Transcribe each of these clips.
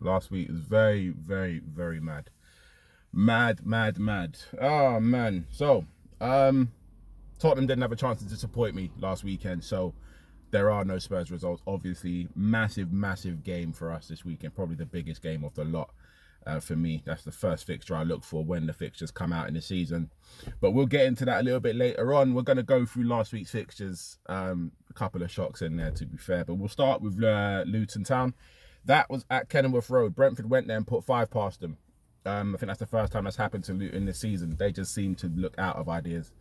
Last week was very, very, very mad. Mad, mad, mad. Oh, man. So, Tottenham didn't have a chance to disappoint me last weekend, so there are no Spurs results. Obviously, massive, massive game for us this weekend. Probably the biggest game of the lot for me. That's the first fixture I look for when the fixtures come out in the season. But we'll get into that a little bit later on. We're going to go through last week's fixtures. A couple of shocks in there, to be fair. But we'll start with Luton Town. That was at Kenilworth Road. Brentford went there and put 5 past them. I think that's the first time that's happened to Luton this season. They just seem to look out of ideas.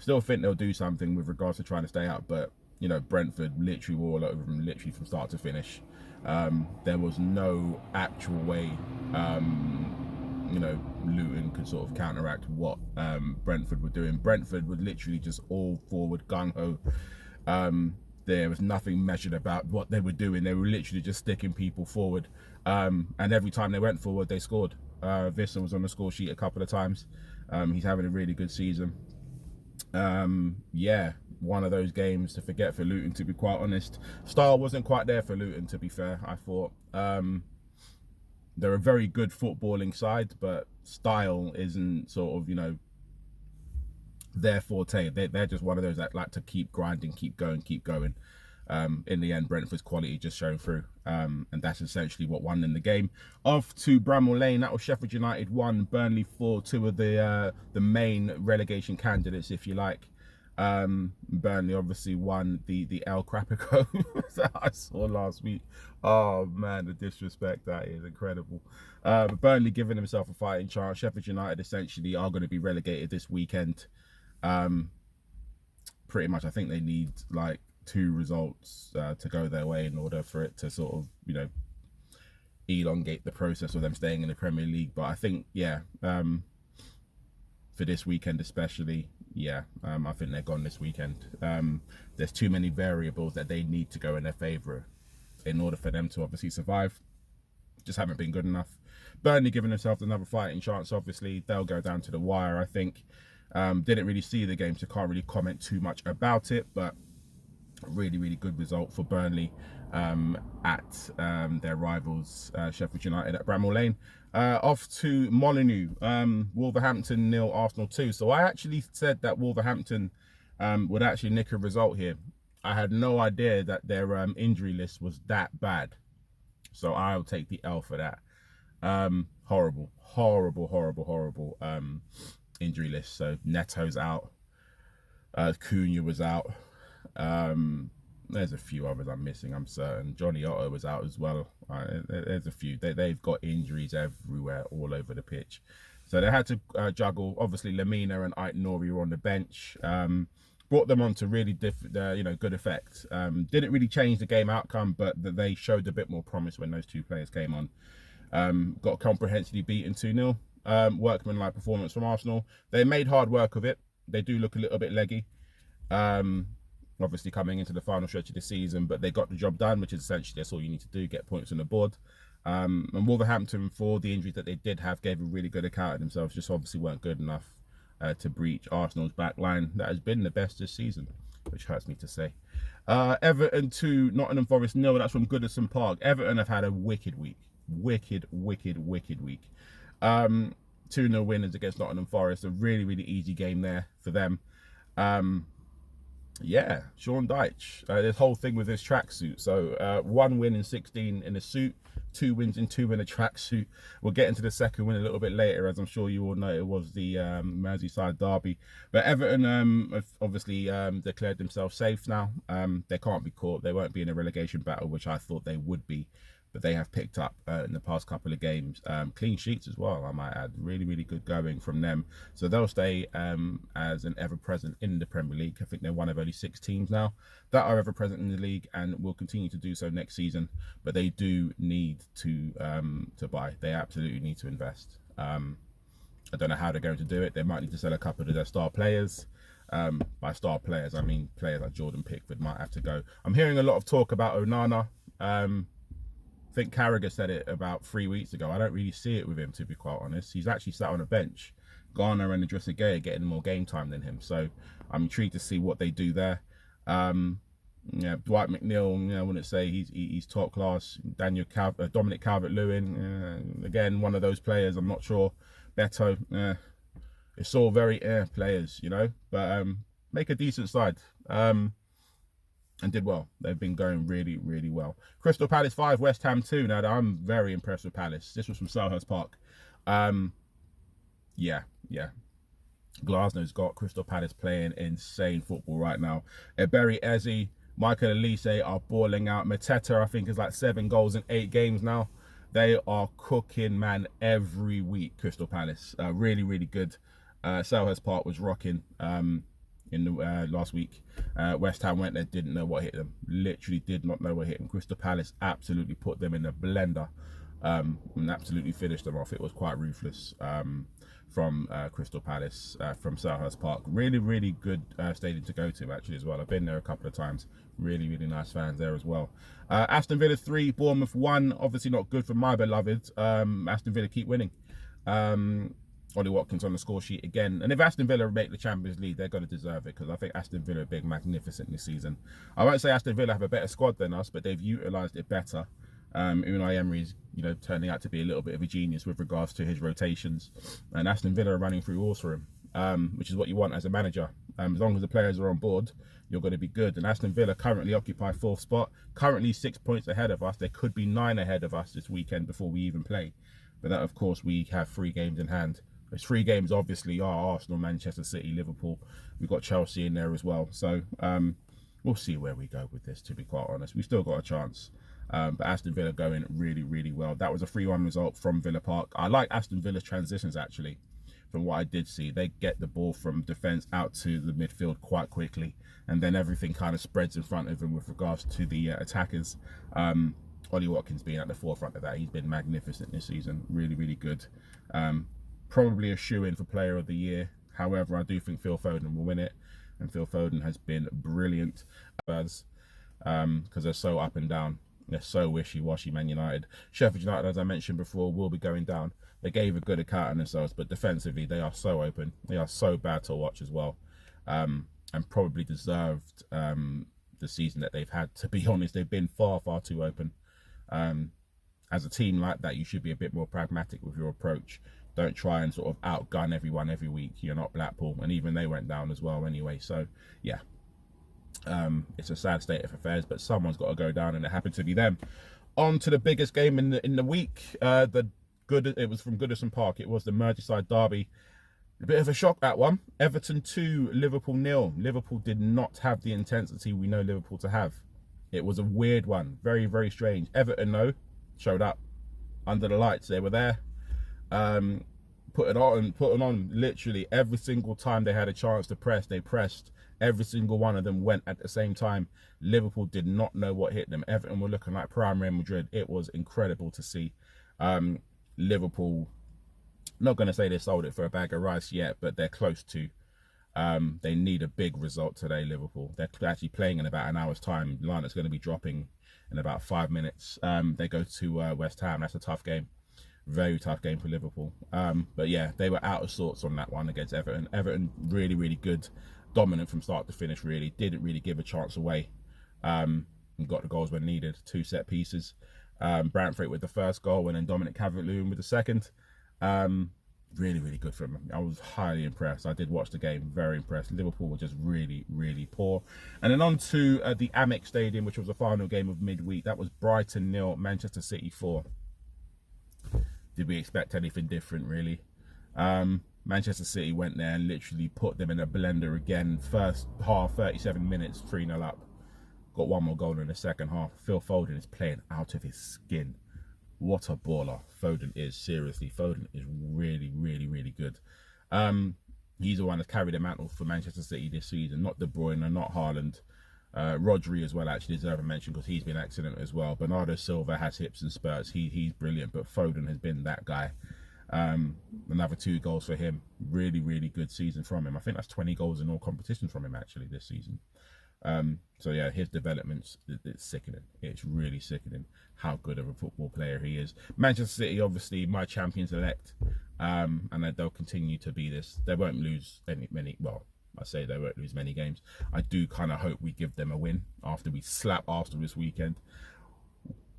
Still think they'll do something with regards to trying to stay out, but you know, Brentford literally were all over them, literally from start to finish. There was no actual way, you know, Luton could sort of counteract what Brentford were doing. Brentford was literally just all forward, gung ho. There was nothing measured about what they were doing. They were literally just sticking people forward, and every time they went forward, they scored. Vissa was on the score sheet a couple of times. He's having a really good season. Yeah, one of those games to forget for Luton, to be quite honest. Style wasn't quite there for Luton, to be fair. I thought they're a very good footballing side, but style isn't sort of, you know, their forte. They're just one of those that like to keep grinding, keep going, keep going. In the end, Brentford's quality just showed through, and that's essentially what won in the game. Off to Bramall Lane. That was Sheffield United 1, Burnley 4. Two of the main relegation candidates, if you like. Burnley obviously won the El Crapico that I saw last week. Oh man, the disrespect, that is incredible. Burnley giving himself a fighting chance. Sheffield United essentially are going to be relegated this weekend. Pretty much, I think they need like 2 results to go their way in order for it to sort of, you know, elongate the process of them staying in the Premier League. But I think, yeah, for this weekend especially, yeah, I think they're gone this weekend. There's too many variables that they need to go in their favour in order for them to obviously survive. Just haven't been good enough. Burnley giving themselves another fighting chance. Obviously, they'll go down to the wire, I think. Didn't really see the game, so can't really comment too much about it, but really, really good result for Burnley at their rivals Sheffield United at Bramall Lane. Off to Molineux. Wolverhampton 0, Arsenal 2. So I actually said that Wolverhampton would actually nick a result here. I had no idea that their injury list was that bad. So I'll take the L for that. Horrible, horrible, horrible, horrible injury list. So Neto's out. Cunha was out. There's a few others I'm missing, I'm certain. Johnny Otto was out as well. There's a few. They've got injuries everywhere, all over the pitch. So they had to juggle. Obviously, Lamina and Ait Nouri were on the bench. Brought them on to really you know, good effect. Didn't really change the game outcome, but they showed a bit more promise when those 2 players came on. Got comprehensively beaten 2-0. Workman-like performance from Arsenal. They made hard work of it. They do look a little bit leggy. Obviously coming into the final stretch of the season, but they got the job done, which is essentially that's all you need to do, get points on the board. And Wolverhampton, for the injuries that they did have, gave a really good account of themselves, just obviously weren't good enough to breach Arsenal's back line that has been the best this season, which hurts me to say. Everton 2, Nottingham Forest 0. That's from Goodison Park. Everton have had a wicked week. Wicked, wicked, wicked week. 2-0 winners against Nottingham Forest. A really, really easy game there for them. Yeah, Sean Dyche, this whole thing with his tracksuit. So 1 win in 16 in a suit, 2 wins in 2 in a tracksuit. We'll get into the second win a little bit later, as I'm sure you all know it was the Merseyside derby. But Everton have obviously declared themselves safe now. They can't be caught. They won't be in a relegation battle, which I thought they would be. But they have picked up in the past couple of games. Clean sheets as well, I might add. Really, really good going from them. So they'll stay as an ever-present in the Premier League. I think they're one of only 6 teams now that are ever-present in the league and will continue to do so next season. But they do need to buy. They absolutely need to invest. I don't know how they're going to do it. They might need to sell a couple of their star players. By star players, I mean players like Jordan Pickford might have to go. I'm hearing a lot of talk about Onana. I think Carragher said it about 3 weeks ago. I don't really see it with him, to be quite honest. He's actually sat on a bench. Garner and Idrissa Gueye are getting more game time than him. So I'm intrigued to see what they do there. Yeah, Dwight McNeil, I wouldn't say he's top class. Dominic Calvert-Lewin, again, one of those players. I'm not sure. Beto, it's all very players, but make a decent side. And did well. They've been going really, really well. Crystal Palace 5, West Ham 2. Now, I'm very impressed with Palace. This was from Selhurst Park. Yeah. Glasnow's got Crystal Palace playing insane football right now. Eberi Eze, Michael Elise are balling out. Mateta, I think, is like 7 goals in 8 games now. They are cooking, man, every week, Crystal Palace. Really, really good. Selhurst Park was rocking in the last week. West Ham went there, didn't know what hit them. Literally did not know what hit them. Crystal Palace absolutely put them in a blender and absolutely finished them off. It was quite ruthless from Crystal Palace, from Selhurst Park. Really, really good stadium to go to, actually, as well. I've been there a couple of times. Really, really nice fans there as well. Aston Villa 3, Bournemouth 1. Obviously not good for my beloved. Aston Villa keep winning. Ollie Watkins on the score sheet again. And if Aston Villa make the Champions League, they're going to deserve it, because I think Aston Villa are big magnificent this season. I won't say Aston Villa have a better squad than us, but they've utilised it better. Unai Emery's, turning out to be a little bit of a genius with regards to his rotations. And Aston Villa are running through walls for him, which is what you want as a manager. As long as the players are on board, you're going to be good. And Aston Villa currently occupy 4th spot, currently 6 points ahead of us. They could be 9 ahead of us this weekend before we even play. But that, of course, we have 3 games in hand. Those 3 games obviously are Arsenal, Manchester City, Liverpool. We've got Chelsea in there as well. So we'll see where we go with this, to be quite honest. We've still got a chance. But Aston Villa going really, really well. That was a 3-1 result from Villa Park. I like Aston Villa's transitions, actually, from what I did see. They get the ball from defence out to the midfield quite quickly, and then everything kind of spreads in front of them with regards to the attackers. Ollie Watkins being at the forefront of that. He's been magnificent this season. Really, really good. Probably a shoe-in for Player of the Year. However, I do think Phil Foden will win it, and Phil Foden has been brilliant because they're so up and down. They're so wishy-washy, Man United. Sheffield United, as I mentioned before, will be going down. They gave a good account of themselves, but defensively, they are so open. They are so bad to watch as well, and probably deserved the season that they've had. To be honest, they've been far, far too open. As a team like that, you should be a bit more pragmatic with your approach. Don't try and sort of outgun everyone every week. You're not Blackpool, and even they went down as well anyway. So, yeah. It's a sad state of affairs, but someone's got to go down, and it happened to be them. On to the biggest game in the week. It was from Goodison Park. It was the Merseyside derby. A bit of a shock, that one. Everton 2, Liverpool 0. Liverpool did not have the intensity we know Liverpool to have. It was a weird one. Very, very strange. Everton, though, showed up under the lights. They were there. Putting on literally every single time they had a chance to press, they pressed. Every single one of them went at the same time. Liverpool did not know what hit them. Everton were looking like prime Real Madrid. It was incredible to see. Liverpool, not going to say they sold it for a bag of rice yet, but they're close to. They need a big result today, Liverpool. They're actually playing in about an hour's time. The line is going to be dropping in about 5 minutes. They go to West Ham. That's a tough game. Very tough game for Liverpool. But yeah, they were out of sorts on that one against Everton. Everton really, really good. Dominant from start to finish, really. Didn't really give a chance away. And got the goals when needed. 2 set pieces. Brantford with the first goal, and then Dominic Calvert-Lewin with the second. Really, really good from him. I was highly impressed. I did watch the game. Very impressed. Liverpool were just really, really poor. And then on to the Amex Stadium, which was the final game of midweek. That was Brighton 0, Manchester City 4. Did we expect anything different, really? Manchester City went there and literally put them in a blender again. First half, 37 minutes, 3-0 up. Got 1 more goal in the second half. Phil Foden is playing out of his skin. What a baller Foden is, seriously. Foden is really, really, really good. He's the one that's carried the mantle for Manchester City this season. Not De Bruyne, not Haaland. Rodri as well actually deserve a mention because he's been excellent as well. Bernardo Silva has hips and spurts. He's brilliant, but Foden has been that guy. Another 2 goals for him. Really, really good season from him. I think that's 20 goals in all competitions from him actually this season. So yeah, his development's it's sickening. It's really sickening how good of a football player he is. Manchester City, obviously, my champions elect, and they'll continue to be this. They won't lose many. Well, I say they won't lose many games. I do kind of hope we give them a win after we slap Arsenal this weekend.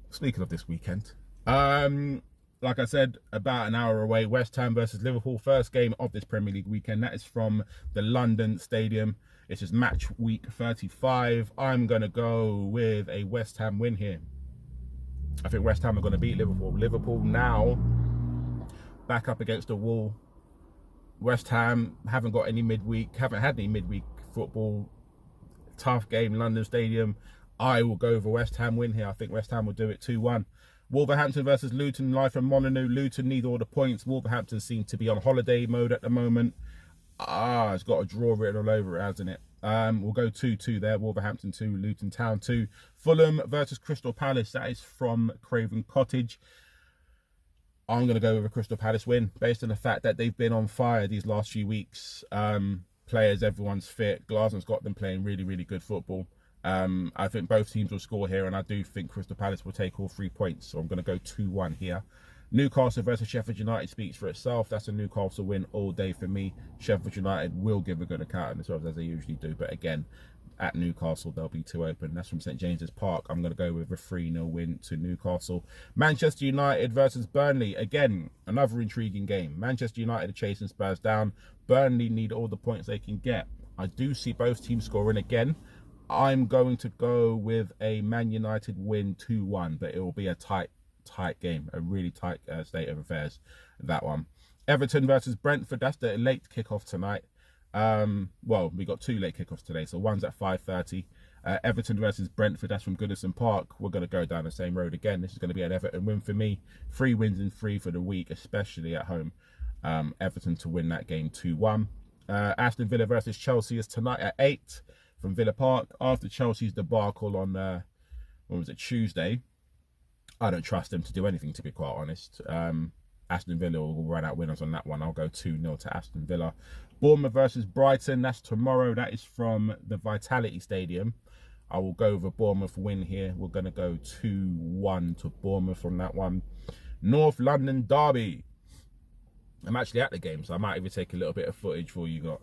Speaking of this weekend, like I said, about an hour away, West Ham versus Liverpool, first game of this Premier League weekend. That is from the London Stadium. It's just match week 35. I'm going to go with a West Ham win here. I think West Ham are going to beat Liverpool. Liverpool now back up against the wall. West Ham haven't got any midweek, haven't had any midweek football. Tough game, London Stadium. I will go for West Ham win here. I think West Ham will do it 2-1. Wolverhampton versus Luton, live from Molineux. Luton need all the points. Wolverhampton seem to be on holiday mode at the moment. It's got a draw written all over it, hasn't it? We'll go 2-2 there. Wolverhampton 2, Luton Town 2. Fulham versus Crystal Palace. That is from Craven Cottage. I'm going to go with a Crystal Palace win based on the fact that they've been on fire these last few weeks. Players, everyone's fit. Glasnow's got them playing really, really good football. I think both teams will score here, and I do think Crystal Palace will take all 3 points. So I'm going to go 2-1 here. Newcastle versus Sheffield United speaks for itself. That's a Newcastle win all day for me. Sheffield United will give a good account of themselves, as they usually do. But again, at Newcastle, they'll be too open. That's from St James's Park. I'm going to go with a 3-0 win to Newcastle. Manchester United versus Burnley. Again, another intriguing game. Manchester United are chasing Spurs down. Burnley need all the points they can get. I do see both teams scoring again. I'm going to go with a Man United win 2-1, but it will be a tight game, a really tight state of affairs, that one. Everton versus Brentford, that's the late kickoff tonight. Well, we got 2 late kickoffs today, so one's at 5:30. Everton versus Brentford, that's from Goodison Park. We're going to go down the same road again. This is going to be an Everton win for me. 3 wins in 3 for the week, especially at home. Everton to win that game 2-1. Aston Villa versus Chelsea is tonight at 8 from Villa Park. After Chelsea's debacle on, when was it, Tuesday, I don't trust them to do anything, to be quite honest. Aston Villa will run out winners on that one. I'll go 2-0 to Aston Villa. Bournemouth versus Brighton, that's tomorrow. That is from the Vitality Stadium. I will go with a Bournemouth win here. We're going to go 2-1 to Bournemouth on that one. North London Derby. I'm actually at the game, so I might even take a little bit of footage for you got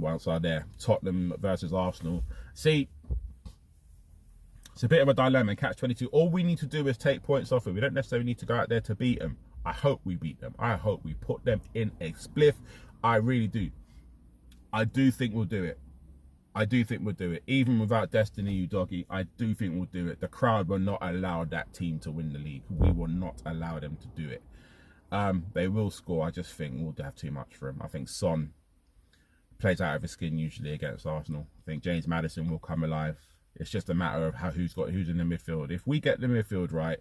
once I'm there. Tottenham versus Arsenal. See, it's a bit of a dilemma, catch-22. All we need to do is take points off it. We don't necessarily need to go out there to beat them. I hope we beat them. I hope we put them in a spliff. I really do. I do think we'll do it. I do think we'll do it. Even without Destiny, you doggy, I do think we'll do it. The crowd will not allow that team to win the league. We will not allow them to do it. They will score. I just think we'll have too much for him. I think Son plays out of his skin usually against Arsenal. I think James Maddison will come alive. It's just a matter of who's in the midfield. If we get the midfield right,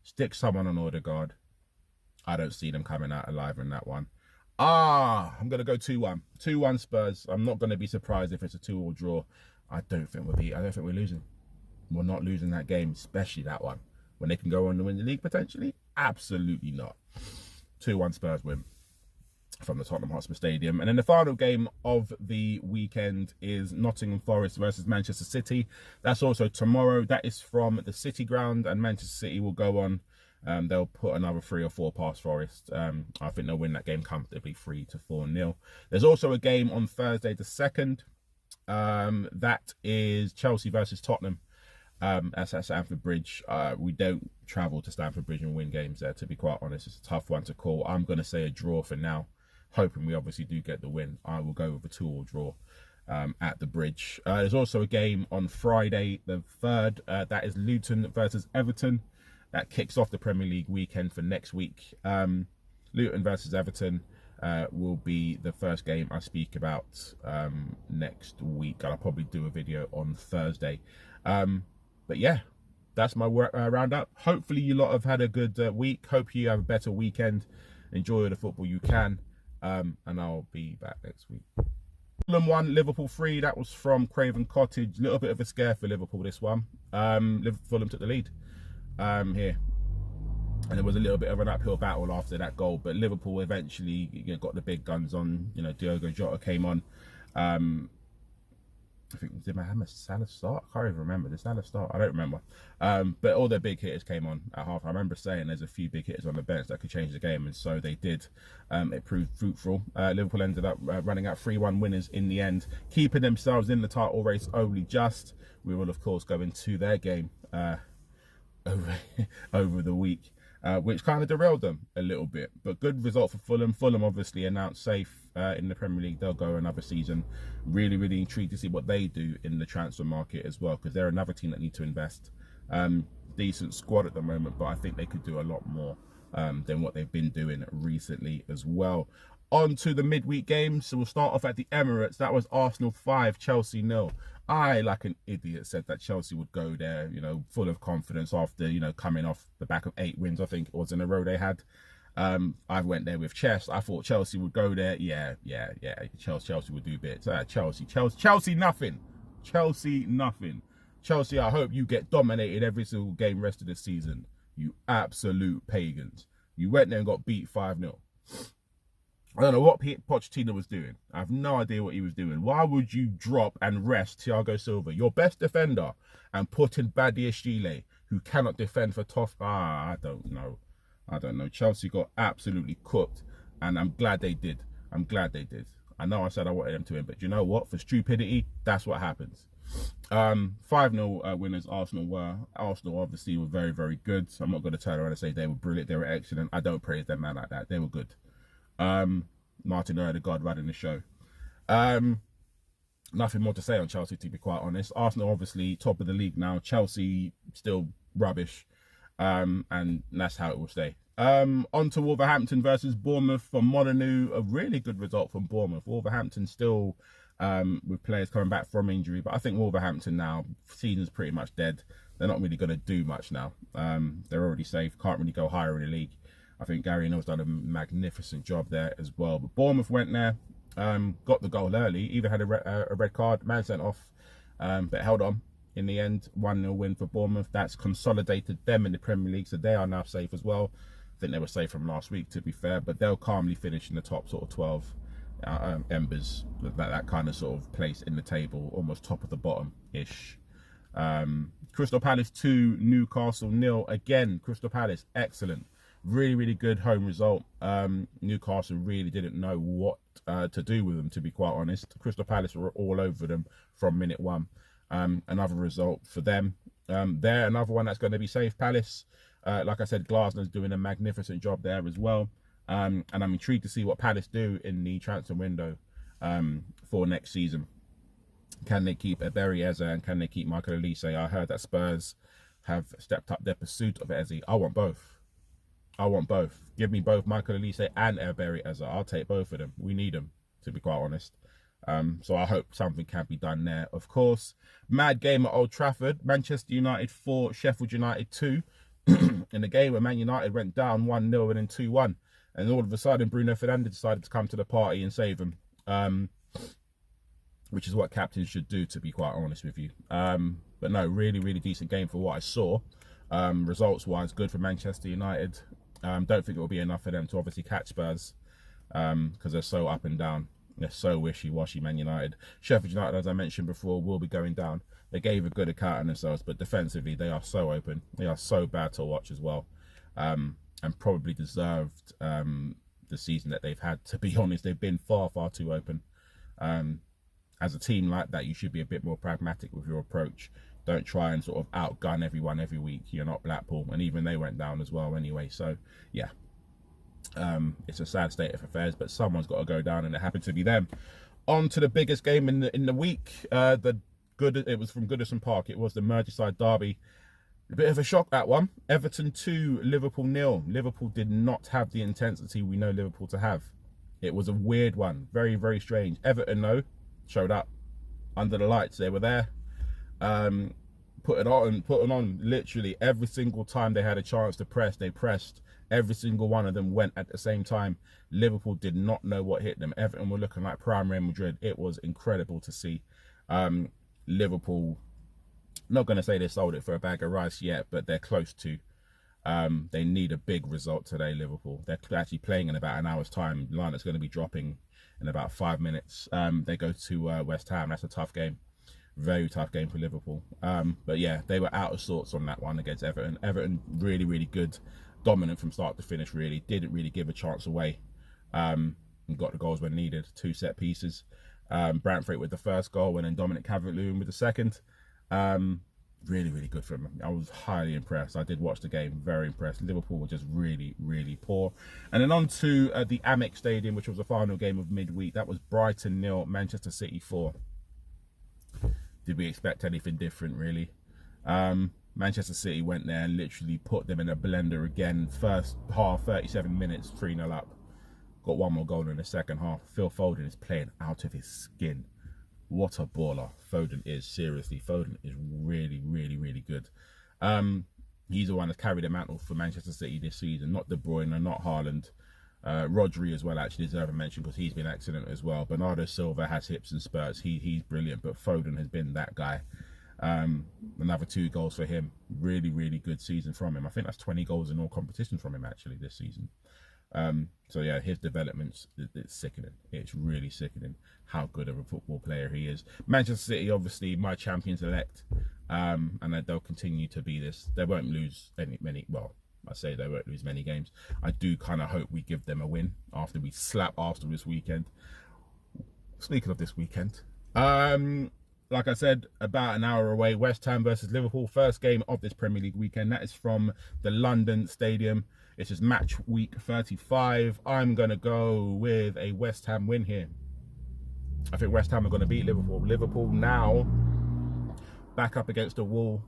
stick someone on Odegaard, I don't see them coming out alive in that one. I'm going to go 2-1. 2-1 Spurs. I'm not going to be surprised if it's a 2-2 draw. I don't think we're losing. We're not losing that game, especially that one. When they can go on to win the league potentially? Absolutely not. 2-1 Spurs win from the Tottenham Hotspur Stadium. And then the final game of the weekend is Nottingham Forest versus Manchester City. That's also tomorrow. That is from the City Ground, and Manchester City will go on. They'll put another 3 or 4 past Forest. I think they'll win that game comfortably 3-4-0. There's also a game on Thursday the 2nd. That is Chelsea versus Tottenham. That's at Stamford Bridge. We don't travel to Stamford Bridge and win games there, to be quite honest. It's a tough one to call. I'm going to say a draw for now, hoping we obviously do get the win. I will go with a 2-2 draw at the Bridge. There's also a game on Friday the 3rd. That is Luton versus Everton. That kicks off the Premier League weekend for next week. Luton versus Everton will be the first game I speak about next week. I'll probably do a video on Thursday. But yeah, that's my roundup. Hopefully you lot have had a good week. Hope you have a better weekend. Enjoy the football you can. And I'll be back next week. Fulham 1, Liverpool 3. That was from Craven Cottage. A little bit of a scare for Liverpool, this one. Fulham took the lead here. And it was a little bit of an uphill battle after that goal. But Liverpool eventually got the big guns on. Diogo Jota came on. I think, did Mohamed Salah start? I can't even remember. Did Salah start? I don't remember. But all their big hitters came on at half. I remember saying there's a few big hitters on the bench that could change the game, and so they did. It proved fruitful. Liverpool ended up running out 3-1 winners in the end, keeping themselves in the title race only just. We will, of course, go into their game over the week, which kind of derailed them a little bit. But good result for Fulham. Fulham obviously announced safe in the Premier League. They'll go another season. Really, really intrigued to see what they do in the transfer market as well, because they're another team that need to invest. Decent squad at the moment, but I think they could do a lot more than what they've been doing recently as well. On to the midweek games. So we'll start off at the Emirates. That was Arsenal 5, Chelsea 0. I, like an idiot, said that Chelsea would go there, you know, full of confidence after, you know, coming off the back of 8 wins, I think it was in a row they had. I went there with chest. I thought Chelsea would go there. Yeah. Chelsea would do bits. Chelsea nothing. Chelsea, I hope you get dominated every single game rest of the season. You absolute pagans. You went there and got beat 5-0. I don't know what Pochettino was doing. I have no idea what he was doing. Why would you drop and rest Thiago Silva, your best defender, and put in Badiashile, who cannot defend for tough? I don't know. Chelsea got absolutely cooked, and I'm glad they did. I know I said I wanted them to win, but you know what? For stupidity, that's what happens. 5-0 winners Arsenal were. Arsenal obviously were very, very good. So I'm not going to turn around and say they were brilliant, they were excellent. I don't praise them, man, like that. They were good. Martin Odegaard running the show. Nothing more to say on Chelsea, to be quite honest. Arsenal obviously top of the league now. Chelsea still rubbish. And that's how it will stay. On to Wolverhampton versus Bournemouth for Molyneux. A really good result from Bournemouth. Wolverhampton still with players coming back from injury, but I think Wolverhampton now, season's pretty much dead. They're not really going to do much now. They're already safe, can't really go higher in the league. I think Gary Neville's done a magnificent job there as well. But Bournemouth went there, got the goal early, even had a red card, man sent off, but held on. In the end, 1-0 win for Bournemouth. That's consolidated them in the Premier League, so they are now safe as well. I think they were safe from last week, to be fair, but they'll calmly finish in the top sort of 12 embers, that kind of sort of place in the table, almost top of the bottom-ish. Crystal Palace 2, Newcastle 0. Again, Crystal Palace, excellent. Really, really good home result. Newcastle really didn't know what to do with them, to be quite honest. Crystal Palace were all over them from minute 1. Another result for them. They're another one that's going to be safe. Palace, like I said, Glasner's doing a magnificent job there as well. And I'm intrigued to see what Palace do in the transfer window for next season. Can they keep Eberi Eze and can they keep Michael Olise? I heard that Spurs have stepped up their pursuit of Eze. I want both. Give me both Michael Olise and Eberi Eze. I'll take both of them. We need them, to be quite honest. So I hope something can be done there. Of course, mad game at Old Trafford. Manchester United 4, Sheffield United 2. In the game where Man United went down 1-0 and then 2-1. And all of a sudden, Bruno Fernandes decided to come to the party and save them. Which is what captains should do, to be quite honest with you. But no, really, really decent game for what I saw. Results-wise, good for Manchester United. Don't think it will be enough for them to obviously catch Spurs. Because they're so up and down. They're so wishy-washy, Man United. Sheffield United, as I mentioned before, will be going down. They gave a good account of themselves, but defensively, they are so open. They are so bad to watch as well. And probably deserved the season that they've had. To be honest, they've been far, far too open. As a team like that, you should be a bit more pragmatic with your approach. Don't try and sort of outgun everyone every week. You're not Blackpool, and even they went down as well anyway. So, yeah. It's a sad state of affairs, but someone's got to go down, and it happened to be them. On to the biggest game in the week. It was from Goodison Park. It was the Merseyside derby. A bit of a shock, that one. Everton 2, Liverpool 0. Liverpool did not have the intensity we know Liverpool to have. It was a weird one. Very, very strange. Everton, though, showed up under the lights. They were there. Putting on literally every single time they had a chance to press, they pressed. Every single one of them went at the same time. Liverpool did not know what hit them. Everton were looking like prime Real Madrid. It was incredible to see. Liverpool, not going to say they sold it for a bag of rice yet, but they're close to. They need a big result today, Liverpool. They're actually playing in about an hour's time. The line is going to be dropping in about 5 minutes. They go to West Ham. That's a tough game. Very tough game for Liverpool. But yeah, they were out of sorts on that one against Everton. Everton really, really good, dominant from start to finish. Really didn't really give a chance away. And got the goals when needed. 2 set pieces. Brantford with the first goal, and then Dominic Calvert-Lewin with the second. Really, really good for him. I was highly impressed. I did watch the game, very impressed. Liverpool were just really, really poor. And then on to the Amex Stadium, which was the final game of midweek. That was Brighton 0, Manchester City 4. Did we expect anything different, really? Manchester City went there and literally put them in a blender again. First half, 37 minutes, 3-0 up. Got one more goal in the second half. Phil Foden is playing out of his skin. What a baller Foden is. Seriously, Foden is really, really, really good. He's the one that's carried the mantle for Manchester City this season. Not De Bruyne, not Haaland. Rodri as well actually deserve a mention because he's been excellent as well. Bernardo Silva has hips and spurts. He's brilliant, but Foden has been that guy. Another 2 goals for him. Really, really good season from him. I think that's 20 goals in all competitions from him actually this season. So yeah, his development's it's sickening. It's really sickening how good of a football player he is. Manchester City, obviously, my champions elect, and they'll continue to be this. They won't lose many. Well, I say they won't lose many games. I do kind of hope we give them a win after we slap Arsenal this weekend. Speaking of this weekend, like I said, about an hour away, West Ham versus Liverpool, first game of this Premier League weekend. That is from the London Stadium. It's just match week 35. I'm going to go with a West Ham win here. I think West Ham are going to beat Liverpool. Liverpool now back up against the wall.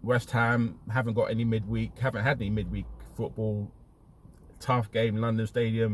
West Ham haven't got any midweek, haven't had any midweek football. Tough game, London Stadium.